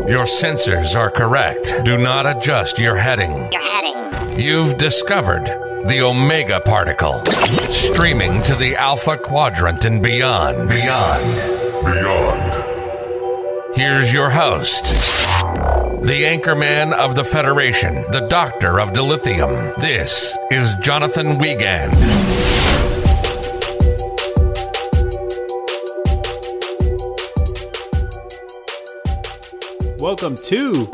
Your sensors are correct. Do not adjust your heading. You've discovered the Omega particle, streaming to the Alpha Quadrant and beyond. Here's your host, the anchorman of the Federation, the Doctor of Dilithium. This is Jonathan Wiegand. Welcome to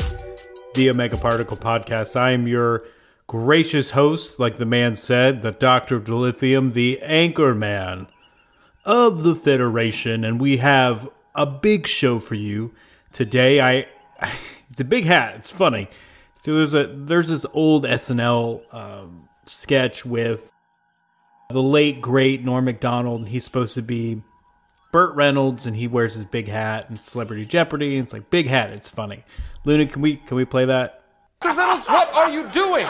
the Omega Particle Podcast. I am your gracious host, like the man said, the Doctor of Dilithium, the anchorman of the Federation, and we have a big show for you today. It's a big hat. It's funny. So there's this old SNL sketch with the late great Norm Macdonald, and he's supposed to be Burt Reynolds, and he wears his big hat in Celebrity Jeopardy, and it's like, big hat, it's funny. Luna, can we play that? Mr. Reynolds, what are you doing?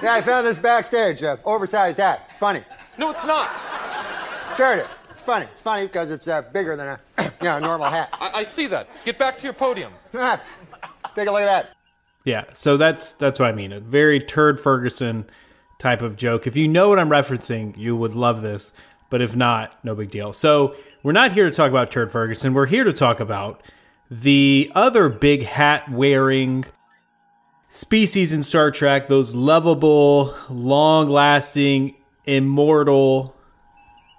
Yeah, I found this backstage, oversized hat. It's funny. No, it's not. Sure it is. It's funny. It's funny because it's bigger than a normal hat. I see that. Get back to your podium. Take a look at that. Yeah, so that's what I mean. A very Turd Ferguson type of joke. If you know what I'm referencing, you would love this. But if not, no big deal. So we're not here to talk about Turd Ferguson. We're here to talk about the other big hat-wearing species in Star Trek, those lovable, long-lasting, immortal,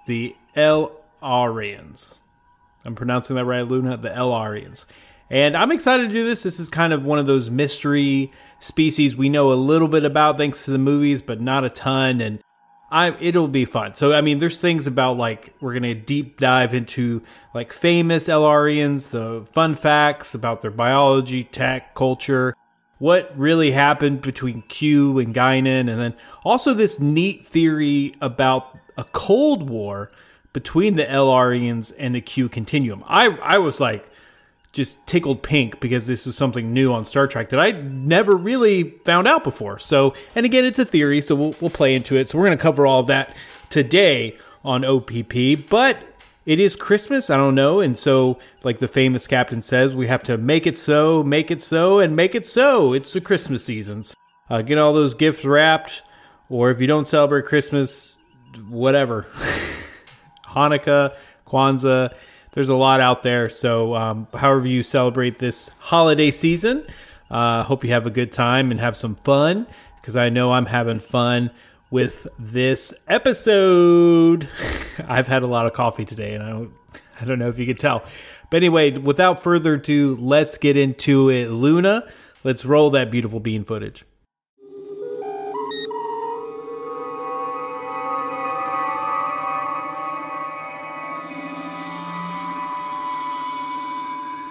the El-Aurians. I'm pronouncing that right, Luna? The El-Aurians. And I'm excited to do this. This is kind of one of those mystery species we know a little bit about thanks to the movies, but not a ton. And it'll be fun. So, I mean, there's things about, like, we're going to deep dive into, like, famous El-Aurians, the fun facts about their biology, tech, culture, what really happened between Q and Guinan, and then also this neat theory about a Cold War between the El-Aurians and the Q continuum. I was, like, just tickled pink because this was something new on Star Trek that I never really found out before. So, and again, it's a theory, so we'll play into it. So we're going to cover all of that today on OPP, but it is Christmas, I don't know, and so, like the famous captain says, we have to make it so, and make it so. It's the Christmas seasons. Get all those gifts wrapped, or if you don't celebrate Christmas, whatever. Hanukkah, Kwanzaa, there's a lot out there, so however you celebrate this holiday season, hope you have a good time and have some fun, because I know I'm having fun with this episode. I've had a lot of coffee today, and I don't know if you can tell. But anyway, without further ado, let's get into it. Luna, let's roll that beautiful bean footage.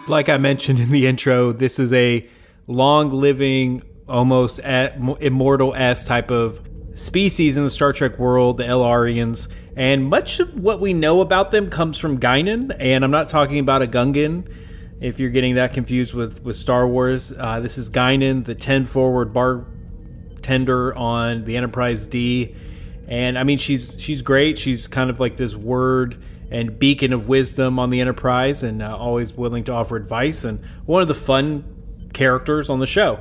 Like I mentioned in the intro, this is a long-living, almost immortal-esque type of species in the Star Trek world, the El-Aurians. And much of what we know about them comes from Guinan, and I'm not talking about a Gungan, if you're getting that confused with Star Wars. This is Guinan, the 10-forward bartender on the Enterprise D. And, I mean, she's great. She's kind of like this word and beacon of wisdom on the Enterprise, and always willing to offer advice, and one of the fun characters on the show.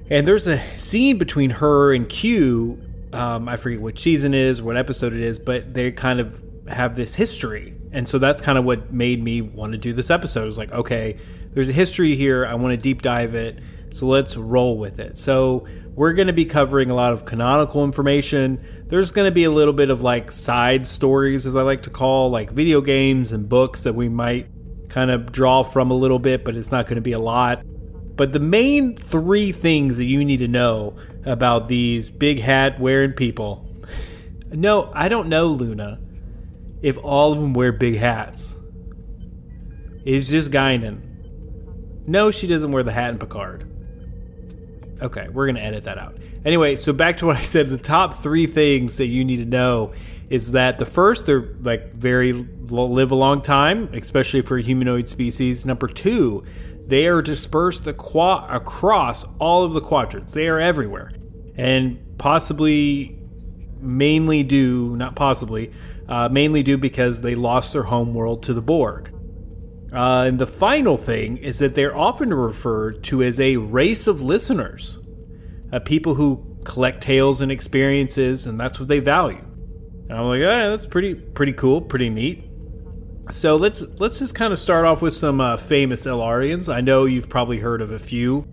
And there's a scene between her and Q, I forget which season it is, what episode it is, but they kind of have this history, and so that's kind of what made me want to do this episode. It was like, okay, there's a history here, I want to deep dive it, so let's roll with it. So we're going to be covering a lot of canonical information. There's going to be a little bit of like side stories, as I like to call, like video games and books that we might kind of draw from a little bit, but it's not going to be a lot. But the main three things that you need to know about these big hat wearing people. No, I don't know, Luna, if all of them wear big hats. It's just Guinan. No, she doesn't wear the hat in Picard. Okay, we're going to edit that out. Anyway, so back to what I said. The top three things that you need to know is that the first, they're like live a long time, especially for a humanoid species. Number two, they are dispersed across all of the quadrants. They are everywhere. And possibly, mainly due, not possibly, mainly due because they lost their homeworld to the Borg. And the final thing is that they're often referred to as a race of listeners, people who collect tales and experiences, and that's what they value. And I'm like, yeah, that's pretty cool, pretty neat. So let's just kind of start off with some famous El-Aurians. I know you've probably heard of a few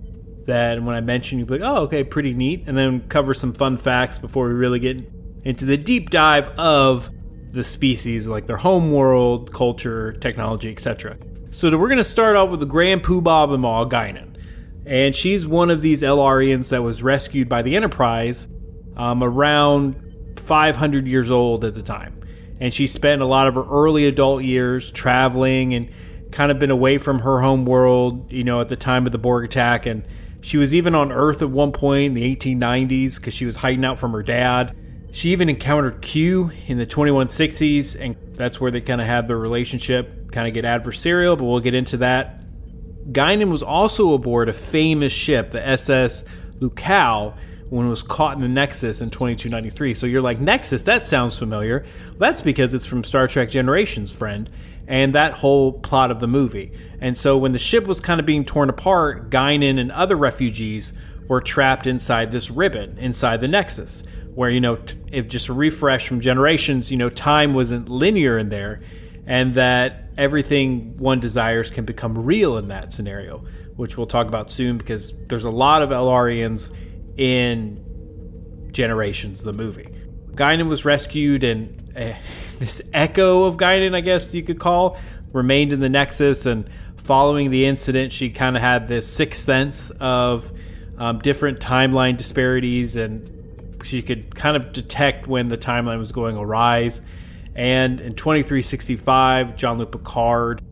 that when I mention, you'll be like, oh, okay, pretty neat. And then cover some fun facts before we really get into the deep dive of the species, like their home world, culture, technology, etc. So we're going to start off with the grand poobah of them all, Guinan. And she's one of these El-Aurians that was rescued by the Enterprise around 500 years old at the time. And she spent a lot of her early adult years traveling and kind of been away from her home world, at the time of the Borg attack. And she was even on Earth at one point in the 1890s because she was hiding out from her dad. She even encountered Q in the 2160s, and that's where they kind of had their relationship kind of get adversarial, but we'll get into that. Guinan was also aboard a famous ship, the SS Lukau, when it was caught in the Nexus in 2293. So you're like, Nexus, that sounds familiar. Well, that's because it's from Star Trek Generations, friend, and that whole plot of the movie. And so when the ship was kind of being torn apart, Guinan and other refugees were trapped inside this ribbon, inside the Nexus, where, it just a refresh from Generations, time wasn't linear in there, and that everything one desires can become real in that scenario, which we'll talk about soon because there's a lot of El-Aurians in Generations, the movie. Guinan was rescued, and this echo of Guinan, I guess you could call, remained in the Nexus, and following the incident, she kind of had this sixth sense of different timeline disparities, and she could kind of detect when the timeline was going awry. And in 2365, Jean-Luc Picard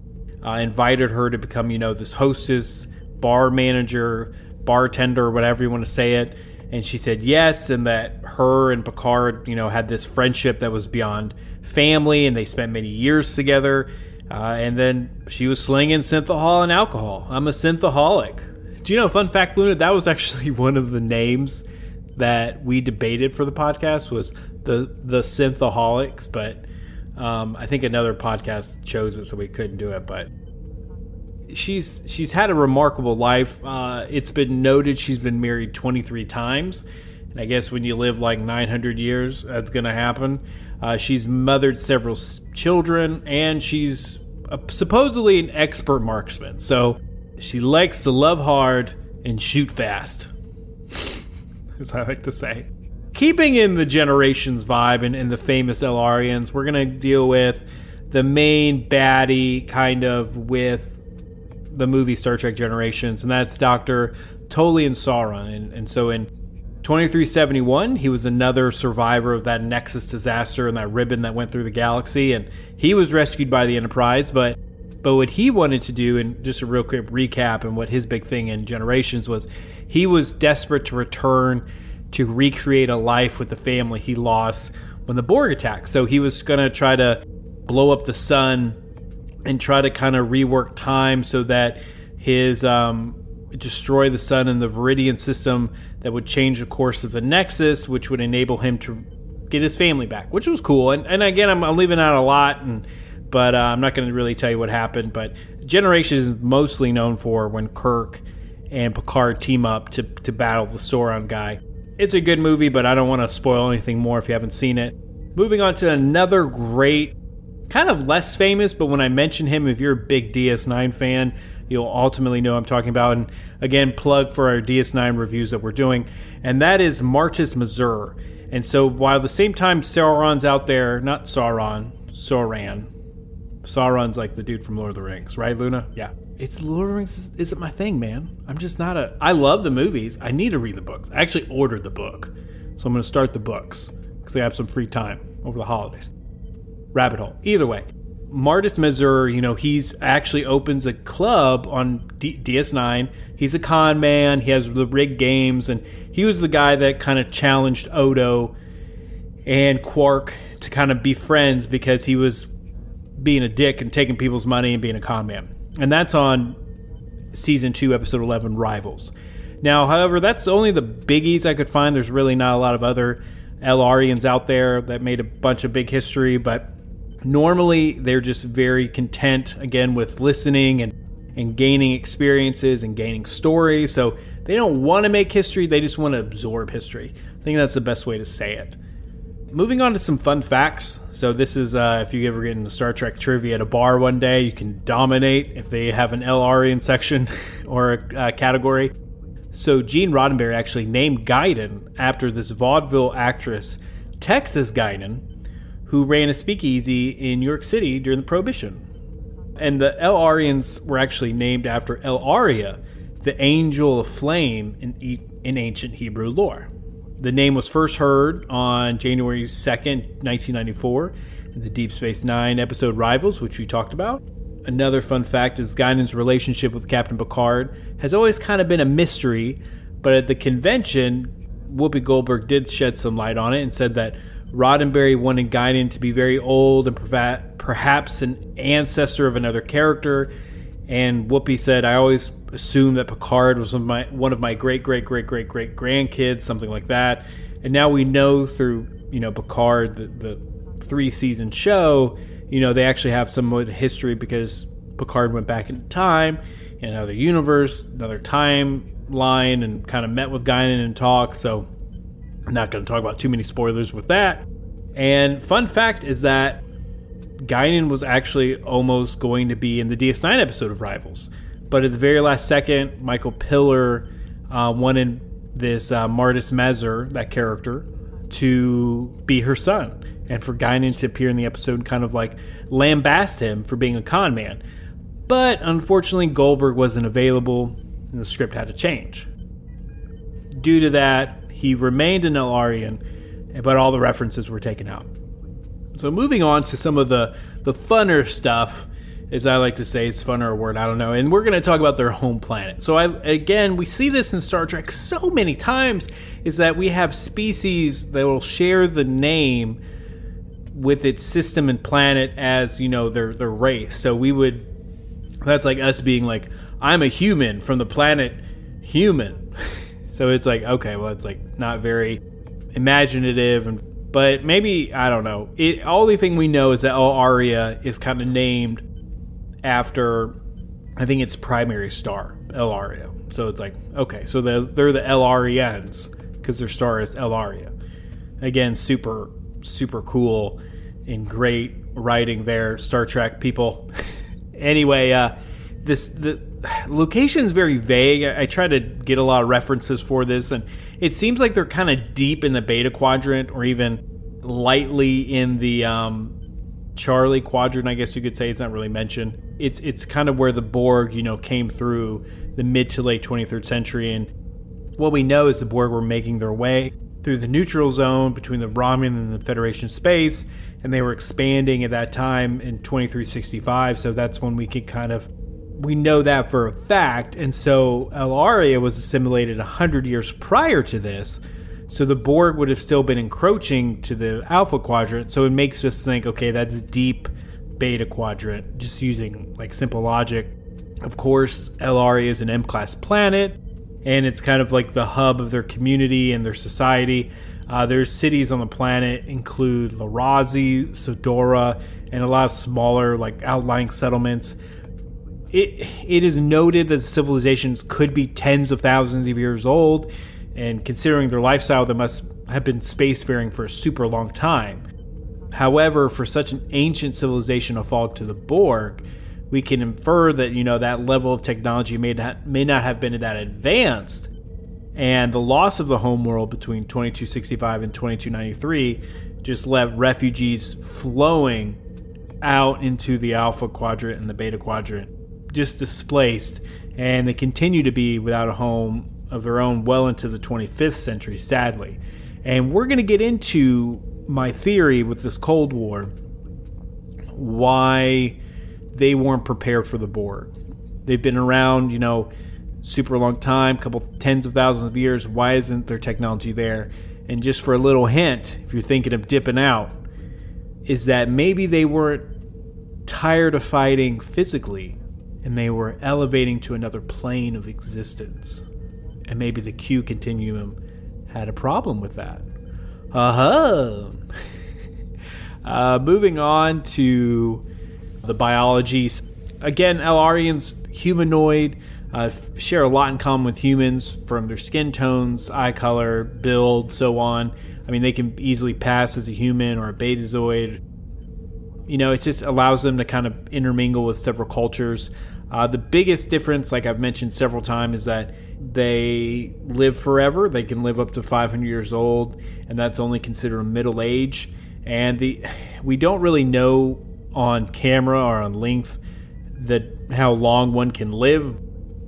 invited her to become, this hostess, bar manager, bartender, whatever you want to say it. And she said yes, and that her and Picard, had this friendship that was beyond family, and they spent many years together. And then she was slinging synthahol and alcohol. I'm a synthaholic. Do you know, fun fact, Luna, that was actually one of the names that we debated for the podcast, was the synthaholics, but I think another podcast chose it, so we couldn't do it. But she's had a remarkable life. It's been noted she's been married 23 times, and I guess when you live like 900 years, that's going to happen. She's mothered several children, and she's supposedly an expert marksman. So she likes to love hard and shoot fast, as I like to say. Keeping in the Generations vibe and the famous El-Aurians, we're going to deal with the main baddie kind of with the movie Star Trek Generations, and that's Dr. Tolian Sauron. And so in 2371, he was another survivor of that Nexus disaster and that ribbon that went through the galaxy, and he was rescued by the Enterprise, but what he wanted to do, and just a real quick recap, and what his big thing in Generations was, he was desperate to return to recreate a life with the family he lost when the Borg attacked. So he was going to try to blow up the sun and try to kind of rework time so that his destroy the sun and the Viridian system that would change the course of the Nexus, which would enable him to get his family back, which was cool. And again, I'm leaving out a lot, but I'm not going to really tell you what happened. But Generations is mostly known for when Kirk and Picard team up to battle the Sauron guy. It's a good movie, but I don't want to spoil anything more if you haven't seen it. Moving on to another great, kind of less famous, but when I mention him, if you're a big DS9 fan, you'll ultimately know I'm talking about. And again, plug for our DS9 reviews that we're doing. And that is Martis Mazur. And so while at the same time Sauron's out there, not Sauron, Sauron. Sauron's like the dude from Lord of the Rings, right, Luna? Yeah. It's Lord of the Rings isn't my thing, man. I'm just not I love the movies. I need to read the books. I actually ordered the book. So I'm going to start the books because I have some free time over the holidays. Rabbit hole. Either way, Martis Mazur, he's actually opens a club on DS9. He's a con man. He has the rigged games, and he was the guy that kind of challenged Odo and Quark to kind of be friends because he was being a dick and taking people's money and being a con man. And that's on Season 2, Episode 11, Rivals. Now, however, that's only the biggies I could find. There's really not a lot of other El-Aurians out there that made a bunch of big history, but normally they're just very content, again, with listening and gaining experiences and gaining stories. So they don't want to make history, they just want to absorb history. I think that's the best way to say it. Moving on to some fun facts. So this is, if you ever get into Star Trek trivia at a bar one day, you can dominate if they have an El-Aurian section or a category. So Gene Roddenberry actually named Guinan after this vaudeville actress, Texas Guinan, who ran a speakeasy in New York City during the Prohibition. And the El-Aurians were actually named after El-Auria, the angel of flame in ancient Hebrew lore. The name was first heard on January 2nd, 1994, in the Deep Space Nine episode Rivals, which we talked about. Another fun fact is Guinan's relationship with Captain Picard has always kind of been a mystery, but at the convention, Whoopi Goldberg did shed some light on it and said that Roddenberry wanted Guinan to be very old and perhaps an ancestor of another character. And Whoopi said, I always assumed that Picard was one of my great-great-great-great-great-grandkids, something like that. And now we know through, Picard, the 3-season show, they actually have some history because Picard went back in time, in another universe, another timeline, and kind of met with Guinan and talked. So I'm not going to talk about too many spoilers with that. And fun fact is that Guinan was actually almost going to be in the DS9 episode of Rivals. But at the very last second, Michael Piller wanted this Martis Mazur, that character, to be her son. And for Guinan to appear in the episode and kind of like lambast him for being a con man. But unfortunately, Goldberg wasn't available and the script had to change. Due to that, he remained an El-Aurian, but all the references were taken out. So moving on to some of the funner stuff, as I like to say, it's funner a word, I don't know. And we're going to talk about their home planet. So we see this in Star Trek so many times, is that we have species that will share the name with its system and planet as, their race. So that's like us being like, I'm a human from the planet human. So it's like, okay, well, it's like not very imaginative, but maybe, I don't know. Only thing we know is that El-Auria is kind of named after, I think, its primary star, El-Auria. So it's like, okay, so they're the El-Aurians because their star is El-Auria. Again, super, super cool and great writing there, Star Trek people. Anyway, the location is very vague. I try to get a lot of references for this, and it seems like they're kind of deep in the Beta Quadrant, or even lightly in the Charlie Quadrant, I guess you could say. It's not really mentioned. It's kind of where the Borg, came through the mid to late 23rd century, and what we know is the Borg were making their way through the neutral zone between the Romulan and the Federation space, and they were expanding at that time in 2365, so that's when we know that for a fact. And so El-Auria was assimilated 100 years prior to this, so the Borg would have still been encroaching to the Alpha Quadrant, so it makes us think, okay, that's deep Beta Quadrant, just using like simple logic. Of course, El-Auria is an M-class planet, and it's kind of like the hub of their community and their society. Their cities on the planet include Larazi, Sodora, and a lot of smaller, like, outlying settlements. It is noted that civilizations could be tens of thousands of years old, and considering their lifestyle, they must have been spacefaring for a super long time. However, for such an ancient civilization to fall to the Borg, we can infer that, that level of technology may not have been that advanced. And the loss of the homeworld between 2265 and 2293 just left refugees flowing out into the Alpha Quadrant and the Beta Quadrant, just displaced, and they continue to be without a home of their own well into the 25th century, sadly. And we're going to get into my theory with this Cold War, why they weren't prepared for the Borg. They've been around, super long time, couple tens of thousands of years. Why isn't their technology there? And just for a little hint, if you're thinking of dipping out, is that maybe they weren't tired of fighting physically, and they were elevating to another plane of existence. And maybe the Q continuum had a problem with that. Moving on to the biology. Again, El-Aurians, humanoid, share a lot in common with humans from their skin tones, eye color, build, so on. I mean, they can easily pass as a human or a betazoid. You know, it just allows them to kind of intermingle with several cultures. The biggest difference, like I've mentioned several times, is that they live forever. They can live up to 500 years old, and that's only considered middle age. And we don't really know on camera or on length how long one can live.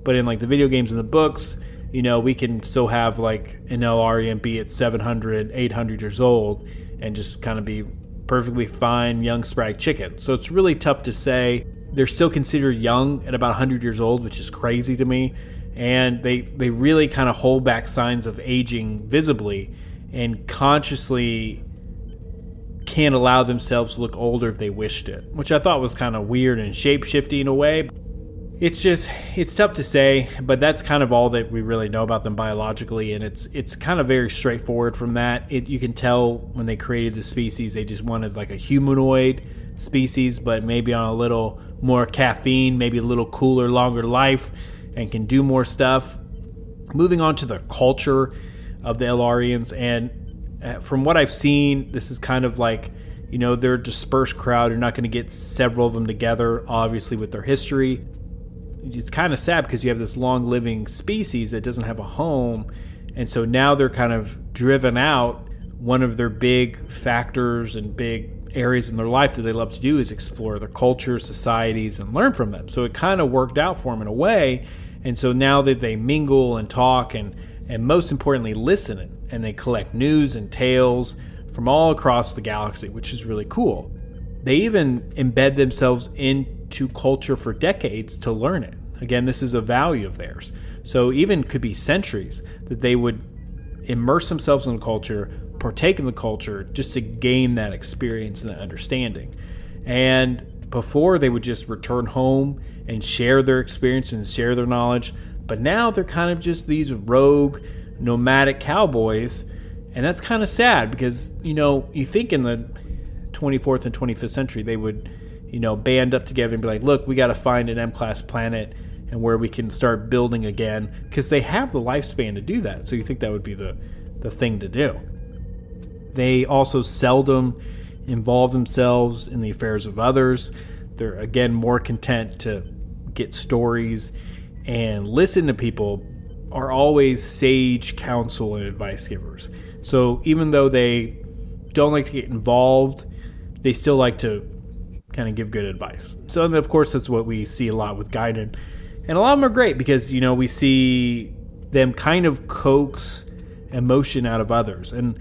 But in like the video games and the books, you know, we can still have like an El-Aurian be at 700, 800 years old and just kind of be perfectly fine young spry chicken. So it's really tough to say. They're still considered young at about 100 years old, which is crazy to me. And they really kind of hold back signs of aging visibly and consciously can't allow themselves to look older if they wished it, which I thought was kind of weird and shape-shifty in a way. It's tough to say, but that's kind of all that we really know about them biologically, and it's kind of very straightforward from that. You can tell when they created the species, they just wanted like a humanoid species, but maybe on a little more caffeine, maybe a little cooler, longer life, and can do more stuff. Moving on to the culture of the El-Aurians, and from what I've seen, this is kind of like, you know, they're a dispersed crowd. You're not going to get several of them together, obviously, with their history. It's kind of sad because you have this long-living species that doesn't have a home, and so now they're kind of driven out. One of their big factors and big areas in their life that they love to do is explore their culture, societies, and learn from them. So it kind of worked out for them in a way, and so now that they mingle and talk and most importantly listen, and they collect news and tales from all across the galaxy, which is really cool. They even embed themselves into culture for decades to learn it. Again, this is a value of theirs. So even could be centuries that they would immerse themselves in the culture, partake in the culture, just to gain that experience and that understanding. And before, they would just return home and share their experience and share their knowledge. But now they're kind of just these rogue, nomadic cowboys. And that's kind of sad because, you know, you think in the 24th and 25th century, they would, you know, band up together and be like, look, we got to find an M-class planet and where we can start building again, because they have the lifespan to do that. So you think that would be the thing to do. They also seldom involve themselves in the affairs of others. They're, again, more content to get stories and listen to people, are always sage counsel and advice givers. So even though they don't like to get involved, they still like to kind of give good advice. So, and of course, that's what we see a lot with Guinan. And a lot of them are great because, you know, we see them kind of coax emotion out of others. And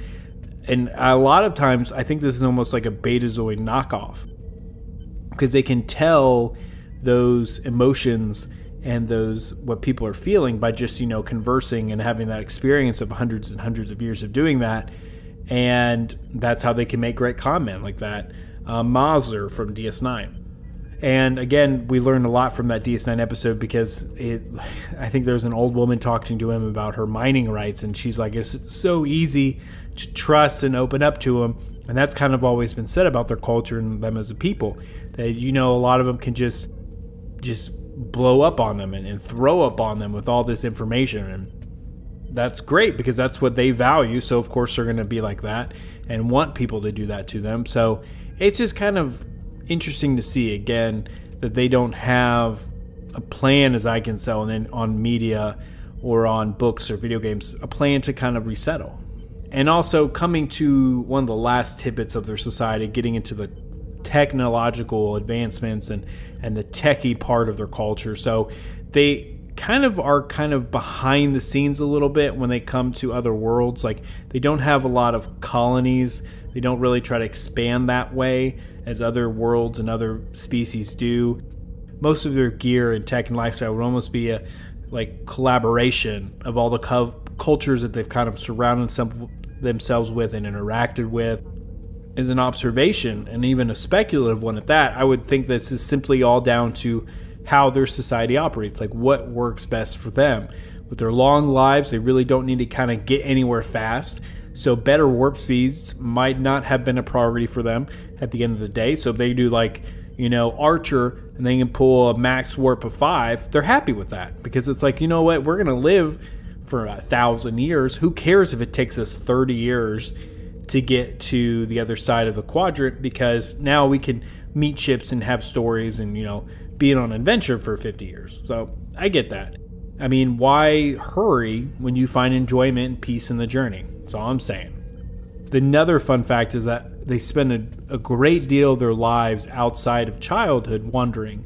a lot of times, I think this is almost like a Betazoid knockoff, because they can tell those emotions and those what people are feeling by just, you know, conversing and having that experience of hundreds and hundreds of years of doing that. And that's how they can make great comment like that. Mazur from DS9. And again, we learned a lot from that DS9 episode because I think there was an old woman talking to him about her mining rights, and she's like, it's so easy to trust and open up to them. And that's kind of always been said about their culture and them as a people, that, you know, a lot of them can just blow up on them and throw up on them with all this information. And that's great because that's what they value. So of course they're going to be like that and want people to do that to them. So it's just kind of interesting to see, again, that they don't have a plan, as I can sell on media or on books or video games, a plan to kind of resettle. And also coming to one of the last tidbits of their society, getting into the technological advancements and the techie part of their culture. So they are kind of behind the scenes a little bit when they come to other worlds. Like, they don't have a lot of colonies. They don't really try to expand that way as other worlds and other species do. Most of their gear and tech and lifestyle would almost be a collaboration of all the cultures that they've kind of surrounded themselves with and interacted with. As an observation, and even a speculative one at that, I would think this is simply all down to how their society operates, like what works best for them. With their long lives, they really don't need to kind of get anywhere fast. So better warp speeds might not have been a priority for them at the end of the day. So if they do Archer and they can pull a max warp of 5, they're happy with that, because it's like, you know what, we're going to live for 1,000 years. Who cares if it takes us 30 years to get to the other side of the quadrant, because now we can meet ships and have stories and, be on an adventure for 50 years. So I get that. I mean, why hurry when you find enjoyment and peace in the journey? That's all I'm saying. Another fun fact is that they spend a great deal of their lives outside of childhood wandering.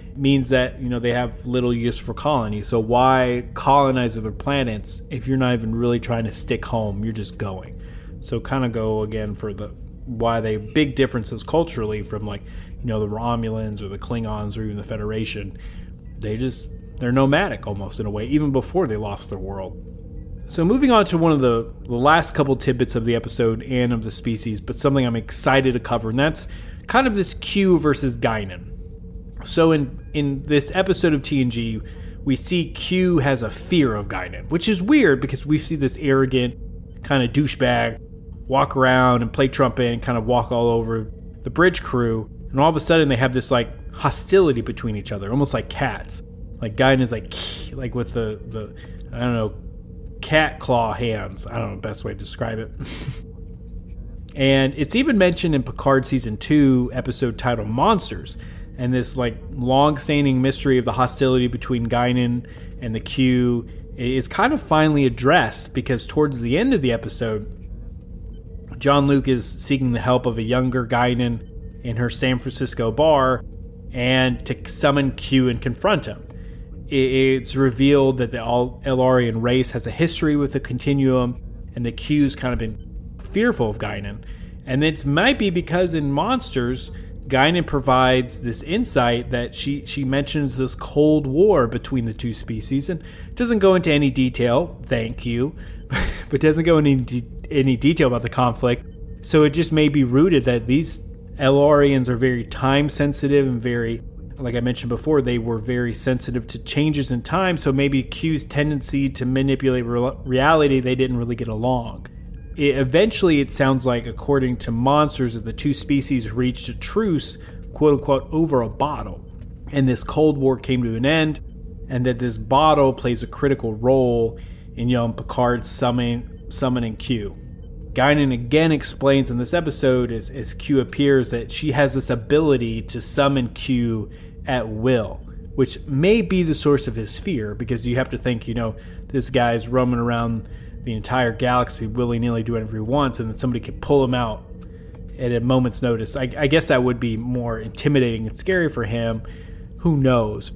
It means that, they have little use for colony. So why colonize other planets if you're not even really trying to stick home? You're just going. So kind of go again for why they big differences culturally from the Romulans or the Klingons or even the Federation. They're nomadic almost in a way, even before they lost their world. So moving on to one of the last couple tidbits of the episode and of the species, but something I'm excited to cover, and that's kind of this Q versus Guinan. So in this episode of TNG, we see Q has a fear of Guinan, which is weird because we see this arrogant kind of douchebag walk around and play trumpet and kind of walk all over the bridge crew, and all of a sudden they have this hostility between each other, almost like cats. Guinan's like with the I don't know, cat claw hands. I don't know the best way to describe it. And it's even mentioned in Picard Season 2 episode titled Monsters. And this long-standing mystery of the hostility between Guinan and the Q is kind of finally addressed, because towards the end of the episode, Jean-Luc is seeking the help of a younger Guinan in her San Francisco bar and to summon Q and confront him. It's revealed that the El-Aurian race has a history with the continuum, and the Q's kind of been fearful of Guinan. And it might be because in Monsters, Guinan provides this insight that she mentions this Cold War between the two species, and doesn't go into any detail, thank you, but doesn't go into any detail about the conflict. So it just may be rooted that these El-Aurians are very time sensitive and very, like I mentioned before, they were very sensitive to changes in time, so maybe Q's tendency to manipulate reality, they didn't really get along. Eventually, it sounds like, according to Monsters, that the two species reached a truce, quote-unquote, over a bottle. And this Cold War came to an end, and that this bottle plays a critical role in Picard's summoning Q. Guinan again explains in this episode, as Q appears, that she has this ability to summon Q at will, which may be the source of his fear, because you have to think, this guy's roaming around the entire galaxy willy-nilly doing whatever he wants, and then somebody could pull him out at a moment's notice. I guess that would be more intimidating and scary for him. Who knows?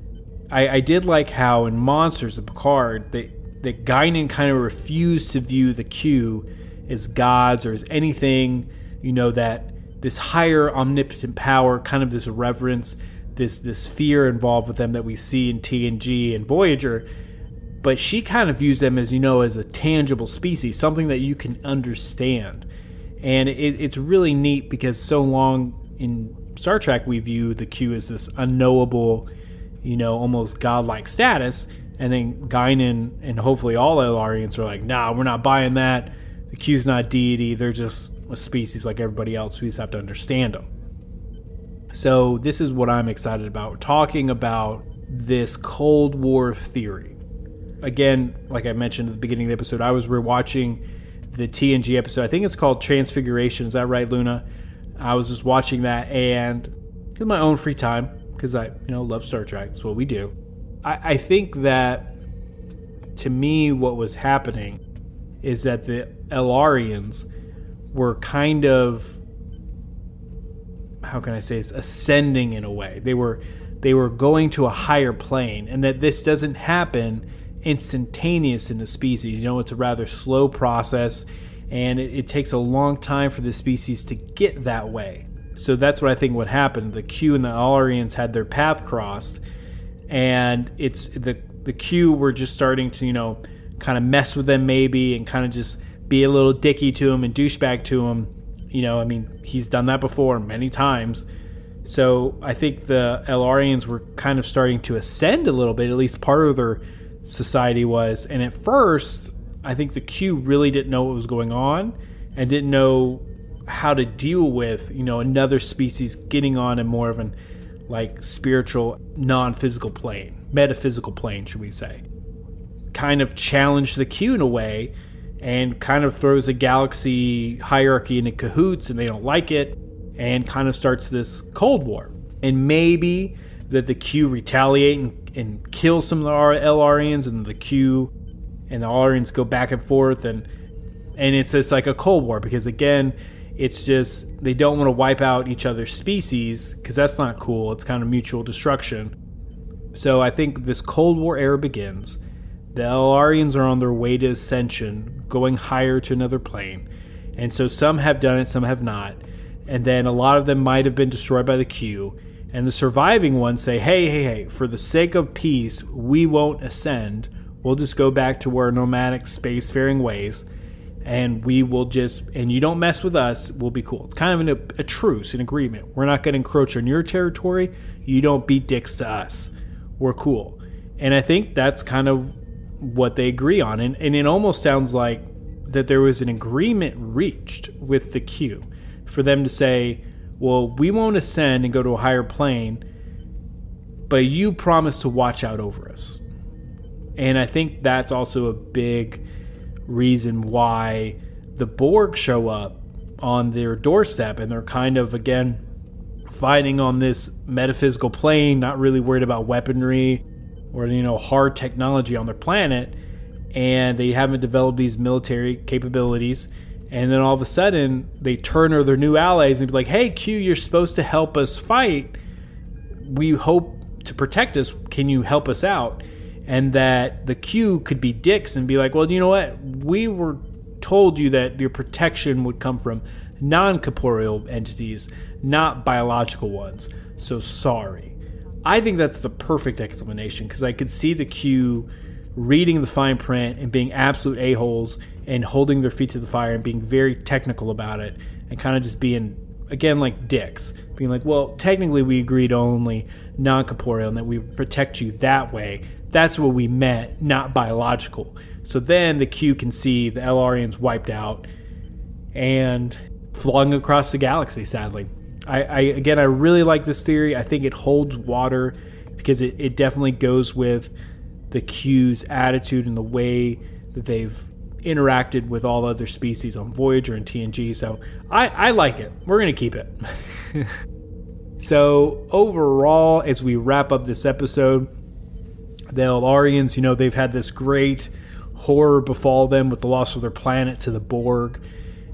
I did like how in Monsters of Picard, that Guinan kind of refused to view the Q as gods or as anything, that this higher omnipotent power, kind of this reverence, this fear involved with them that we see in TNG and Voyager. But she kind of views them as, as a tangible species, something that you can understand. And it's really neat, because so long in Star Trek we view the Q as this unknowable, almost godlike status. And then Guinan and hopefully all El-Aurians are like, nah, we're not buying that. The Q's not deity. They're just a species like everybody else. We just have to understand them. So this is what I'm excited about. We're talking about this Cold War theory. Again, like I mentioned at the beginning of the episode, I was rewatching the TNG episode. I think it's called Transfiguration. Is that right, Luna? I was just watching that, and in my own free time, because I love Star Trek. That's what we do. I think that, to me, what was happening is that the El-Aurians were kind of, how can I say this, ascending in a way. They were going to a higher plane, and that this doesn't happen instantaneous in the species. It's a rather slow process, and it takes a long time for the species to get that way. So that's what I think what happened. The Q and the El-Aurians had their path crossed, and it's the Q were just starting to kind of mess with them maybe, and kind of just be a little dicky to him and douchebag to him. He's done that before many times. So I think the El-Aurians were kind of starting to ascend a little bit, at least part of their society was. And at first, I think the Q really didn't know what was going on and didn't know how to deal with, another species getting on in more of an spiritual, non-physical plane, metaphysical plane, should we say. Kind of challenged the Q in a way and kind of throws a galaxy hierarchy into cahoots, and they don't like it, and kind of starts this Cold War. And maybe that the Q retaliate and kill some of the El-Aurians, and the Q and the El-Aurians go back and forth, and it's just like a Cold War, because again, it's just they don't want to wipe out each other's species, because that's not cool. It's kind of mutual destruction. So I think this Cold War era begins. The El-Aurians are on their way to ascension, going higher to another plane, and so some have done it, some have not, and then a lot of them might have been destroyed by the Q. And the surviving ones say, hey, for the sake of peace, we won't ascend. We'll just go back to our nomadic spacefaring ways, and we will just, and you don't mess with us, we'll be cool. It's kind of a truce, an agreement. We're not going to encroach on your territory. You don't be dicks to us. We're cool. And I think that's kind of what they agree on. And it almost sounds like that there was an agreement reached with the Q for them to say, well, we won't ascend and go to a higher plane, but you promise to watch out over us. And I think that's also a big reason why the Borg show up on their doorstep, and they're kind of, again, fighting on this metaphysical plane, not really worried about weaponry or, hard technology on their planet, and they haven't developed these military capabilities. And then all of a sudden, they turn to their new allies and be like, hey, Q, you're supposed to help us fight. We hope to protect us. Can you help us out? And that the Q could be dicks and be like, well, you know what? We were told you that your protection would come from non-corporeal entities, not biological ones. So sorry. I think that's the perfect explanation, because I could see the Q reading the fine print and being absolute a-holes and holding their feet to the fire and being very technical about it, and kind of just being, again, like dicks. Being like, well, technically we agreed only non-corporeal and that we protect you that way. That's what we meant, not biological. So then the Q can see the El-Aurians wiped out and flung across the galaxy, sadly. I really like this theory. I think it holds water because it definitely goes with the Q's attitude and the way that they've interacted with all other species on Voyager and TNG. So I like it. We're going to keep it. So overall, as we wrap up this episode, the El-Aurians, they've had this great horror befall them with the loss of their planet to the Borg.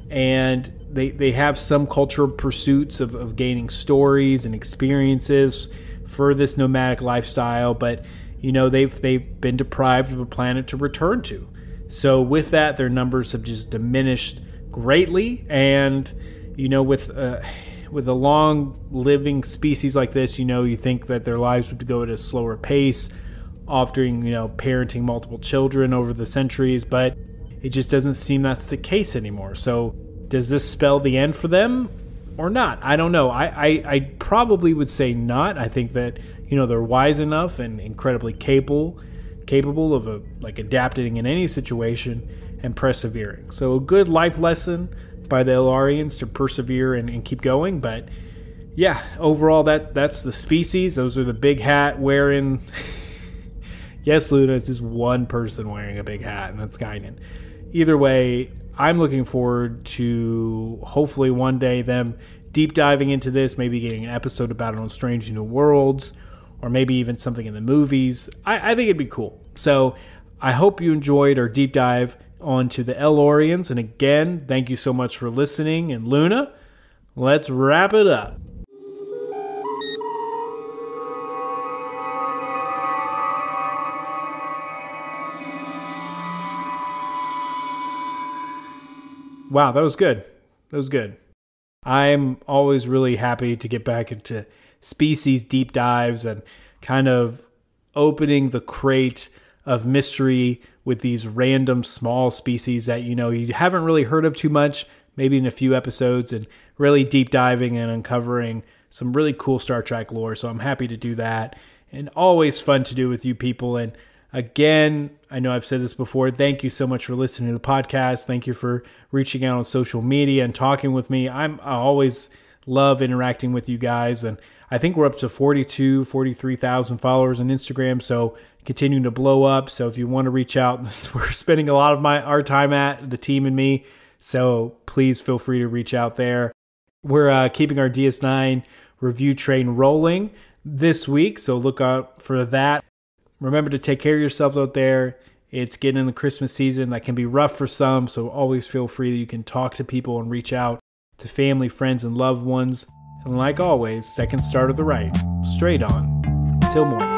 And they have some cultural pursuits of gaining stories and experiences for this nomadic lifestyle. But, they've been deprived of a planet to return to. So with that, their numbers have just diminished greatly. And, with a long-living species like this, you think that their lives would go at a slower pace, often, parenting multiple children over the centuries, but it just doesn't seem that's the case anymore. So does this spell the end for them or not? I don't know. I probably would say not. I think that, they're wise enough and incredibly capable of adapting in any situation and persevering. So a good life lesson by the El-Aurians to persevere and keep going. But yeah, overall, that's the species. Those are the big hat wearing. Yes, Luna, it's just one person wearing a big hat, and that's Guinan. Either way, I'm looking forward to hopefully one day them deep diving into this, maybe getting an episode about it on Strange New Worlds, or maybe even something in the movies. I think it'd be cool. So I hope you enjoyed our deep dive onto the El-Aurians. And again, thank you so much for listening. And Luna, let's wrap it up. Wow, that was good. That was good. I'm always really happy to get back into species deep dives and kind of opening the crate of mystery with these random small species that, you haven't really heard of too much, maybe in a few episodes, and really deep diving and uncovering some really cool Star Trek lore. So I'm happy to do that, and always fun to do with you people. And Again, I know I've said this before. Thank you so much for listening to the podcast. Thank you for reaching out on social media and talking with me. I always love interacting with you guys. And I think we're up to 43,000 followers on Instagram. So continuing to blow up. So if you want to reach out, we're spending a lot of our time at the team and me. So please feel free to reach out there. We're keeping our DS9 review train rolling this week. So look out for that. Remember to take care of yourselves out there. It's getting in the Christmas season. That can be rough for some, so always feel free that you can talk to people and reach out to family, friends, and loved ones. And like always, second start of the right, straight on, till morning.